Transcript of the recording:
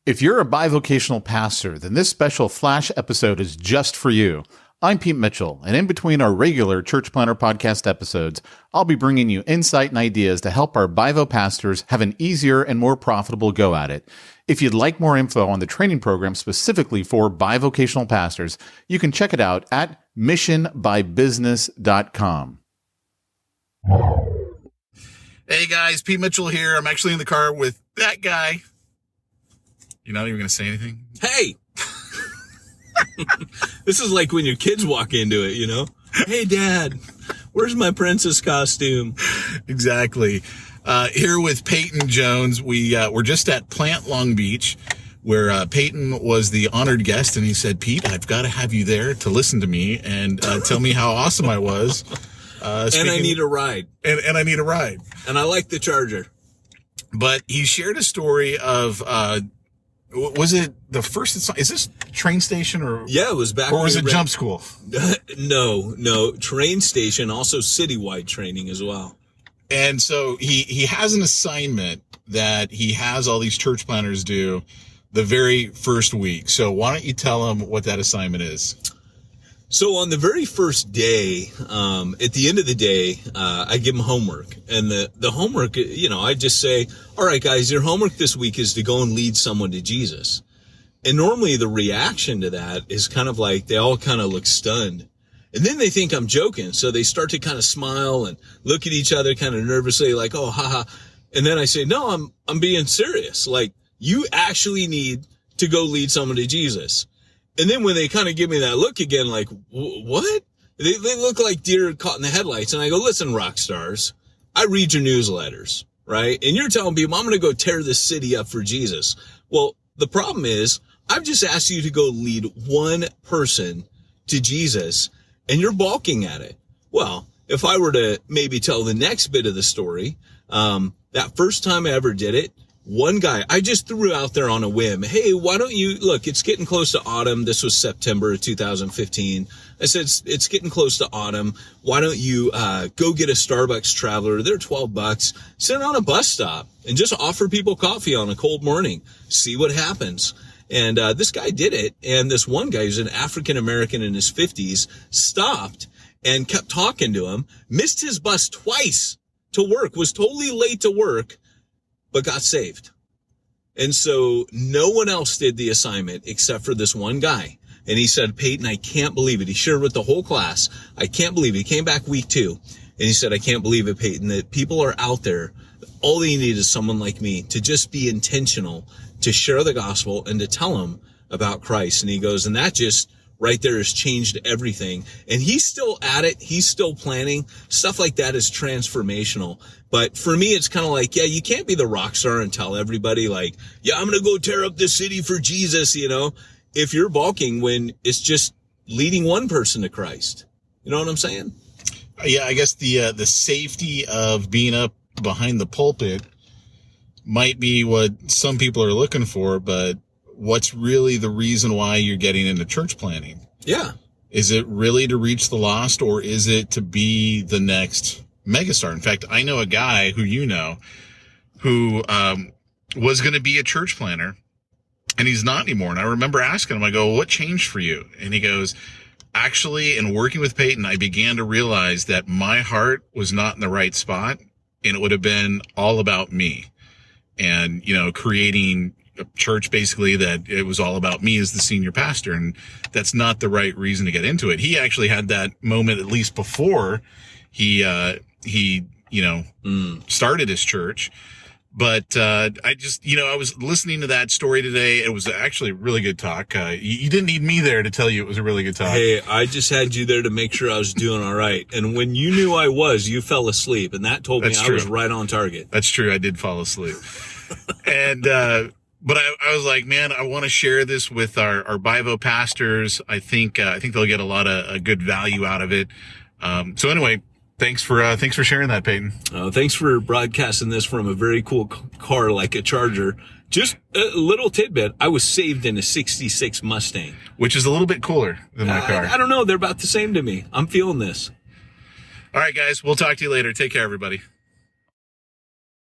If you're a bivocational pastor, then this special flash episode is just for you. I'm Pete Mitchell, and in between our regular Church Planter podcast episodes, I'll be bringing you insight and ideas to help our bivo pastors have an easier and more profitable go at it. If you'd like more info on the training program specifically for bivocational pastors, you can check it out at missionbybusiness.com. Hey guys, Pete Mitchell here. I'm actually in the car with that guy. You're not even going to say anything? Hey! This is like when your kids walk into it, you know? Hey, Dad, where's my princess costume? Exactly. Here with Peyton Jones. We're just at Plant Long Beach, where Peyton was the honored guest, and he said, Pete, I've got to have you there to listen to me and tell me how awesome I was. And I need a ride. And I need a ride. And I like the Charger. But he shared a story of... was it the first? Is this train station or? Yeah, it was back. Or was it jump school? No, train station, also citywide training as well. And so he has an assignment that he has all these church planners do the very first week. So why don't you tell him what that assignment is? So on the very first day, at the end of the day, I give them homework. And the homework, I just say, all right, guys, your homework this week is to go and lead someone to Jesus. And normally the reaction to that is kind of like they all kind of look stunned. And then they think I'm joking. So they start to kind of smile and look at each other kind of nervously like, oh, haha. And then I say, no, I'm being serious. Like, you actually need to go lead someone to Jesus. And then when they kind of give me that look again, like, what? They look like deer caught in the headlights. And I go, listen, rock stars, I read your newsletters, right? And you're telling people I'm going to go tear this city up for Jesus. Well, the problem is I've just asked you to go lead one person to Jesus and you're balking at it. Well, if I were to maybe tell the next bit of the story, that first time I ever did it, one guy, I just threw out there on a whim. Hey, why don't you, look, it's getting close to autumn. This was September of 2015. I said, it's getting close to autumn. Why don't you, go get a Starbucks Traveler? They're $12. Sit on a bus stop and just offer people coffee on a cold morning. See what happens. And, this guy did it. And this one guy who's an African American in his 50s stopped and kept talking to him, missed his bus twice to work, was totally late to work, but got saved. And so no one else did the assignment except for this one guy. And he said, Peyton, I can't believe it. He shared with the whole class. I can't believe it. He came back week 2 and he said, I can't believe it, Peyton, that people are out there. All they need is someone like me to just be intentional, to share the gospel and to tell them about Christ. And he goes, and that just right there has changed everything. And he's still at it. He's still planning. Stuff like that is transformational. But for me, it's kind of like, yeah, you can't be the rock star and tell everybody like, yeah, I'm going to go tear up this city for Jesus, if you're balking when it's just leading one person to Christ. You know what I'm saying? Yeah, I guess the safety of being up behind the pulpit might be what some people are looking for, but what's really the reason why you're getting into church planning? Yeah. Is it really to reach the lost, or is it to be the next megastar? In fact, I know a guy who who was going to be a church planner, and he's not anymore. And I remember asking him, I go, what changed for you? And he goes, actually, in working with Peyton, I began to realize that my heart was not in the right spot, and it would have been all about me. And, creating a church basically that it was all about me as the senior pastor. And that's not the right reason to get into it. He actually had that moment at least before he started his church. But, I was listening to that story today. It was actually a really good talk. You didn't need me there to tell you it was a really good talk. Hey, I just had you there to make sure I was doing all right. And when you knew I was, you fell asleep. And that told me I was right on target. That's true. I did fall asleep. And, but I was like, man, I want to share this with our bivo pastors. I think they'll get a lot of good value out of it. So anyway, thanks for sharing that, Peyton. Thanks for broadcasting this from a very cool car like a Charger. Just a little tidbit. I was saved in a 66 Mustang. Which is a little bit cooler than my car. I don't know. They're about the same to me. I'm feeling this. All right, guys. We'll talk to you later. Take care, everybody.